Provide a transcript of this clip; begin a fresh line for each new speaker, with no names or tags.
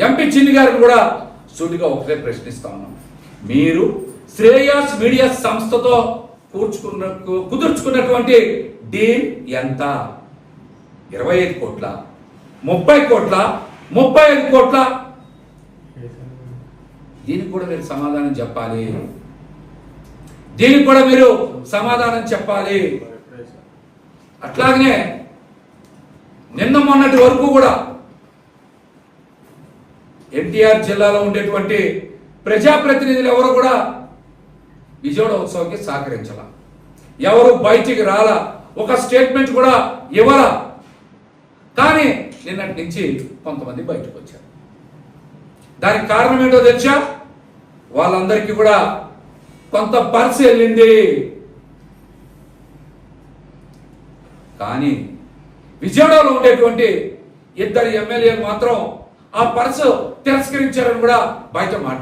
MP చిన్ని గారిని కూడా సూటిగా ఒకటే ప్రశ్నిస్తా ఉన్నాం. మీరు శ్రేయాస్ మీడియా సంస్థతో కుదుర్చుకున్నటువంటి డీల్ ఎంత? 25 కోట్ల, 30 కోట్ల, 35 కోట్ల? దీనికి కూడా మీరు సమాధానం చెప్పాలి. దీనికి కూడా మీరు సమాధానం చెప్పాలి. అట్లాగనే నిన్న మొన్నటి వరకు కూడా ఎన్టీఆర్ జిల్లాలో ఉండేటువంటి ప్రజాప్రతినిధులు ఎవరు కూడా విజయవాడ ఉత్సవానికి సహకరించాల, ఎవరు బయటికి రాలా, ఒక స్టేట్మెంట్ కూడా ఇవ్వరా. కానీ నిన్నటి నుంచి కొంతమంది బయటకు వచ్చారు. దానికి కారణం ఏంటో తెలుసా? వాళ్ళందరికీ కూడా కొంత పర్సు వెళ్ళింది. కానీ విజయవాడలో ఉండేటువంటి 2 ఎమ్మెల్యేలు మాత్రం ఆ పర్సు తిరస్కరించారని కూడా బయట మాట్లాడారు.